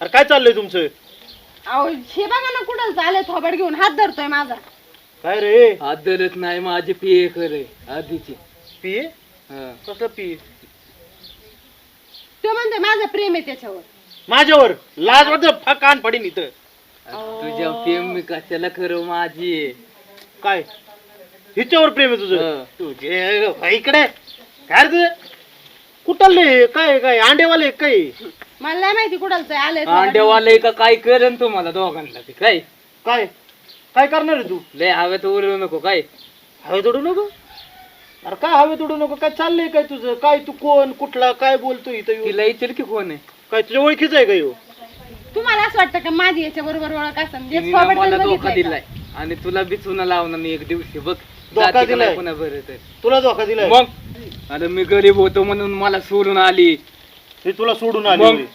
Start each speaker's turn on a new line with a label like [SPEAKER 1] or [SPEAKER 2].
[SPEAKER 1] अरे काय चाललंय तुमचं?
[SPEAKER 2] अहो हे बघा ना कुठं चालले थोबड घेऊन हात धरतोय माझा.
[SPEAKER 1] काय रे?
[SPEAKER 3] हात धरत नाही माझी पिये करे आधीची.
[SPEAKER 1] पिये?
[SPEAKER 3] हा.
[SPEAKER 1] कसलं पिये?
[SPEAKER 2] तो म्हणतोय माझं प्रेम आहे त्याच्यावर.
[SPEAKER 1] माझ्यावर लाज वाटत कान पडीन इथं.
[SPEAKER 3] तुझ्या प्रेम मी कशाला करू माझी.
[SPEAKER 1] काय हिच्यावर प्रेम आहे तुझं?
[SPEAKER 3] हं.
[SPEAKER 1] तुझे इकडे काय रे तुझं? कुठले काय काय अंडेवाले काय?
[SPEAKER 2] मला नाही माहिती कुठं आले.
[SPEAKER 3] अंड्यावाले का काय करेन तुम्हाला दोघांना ते काय
[SPEAKER 1] काय काय करणार आहे तू?
[SPEAKER 3] लय हवेत उरू नको काय.
[SPEAKER 1] हवे तोडू नको. अरे काय हवे तोडू नको? काय चाललंय काय तुझं? काय तू कोण कुठला काय बोलतो इथं येऊन?
[SPEAKER 3] तिला विचार की कोण आहे.
[SPEAKER 1] काय तुझ्या ओळखीच आहे का ह्यो?
[SPEAKER 2] तुम्हाला असं वाटतं का माझी याच्या बरोबर ओळख असं
[SPEAKER 3] तिने ना मला धोका दिलाय आणि तुला बी चुना लावणार नाही एक दिवशी बघ.
[SPEAKER 1] धोका
[SPEAKER 3] जाती का
[SPEAKER 1] दिलाय?
[SPEAKER 3] नाही पुन्हा बरं तर.
[SPEAKER 1] तुला धोका दिलाय?
[SPEAKER 3] मग अरे मी गरीब होतो म्हणून मला सोडून आली.
[SPEAKER 1] हे तुला सोडून आली
[SPEAKER 3] मग?
[SPEAKER 1] होय.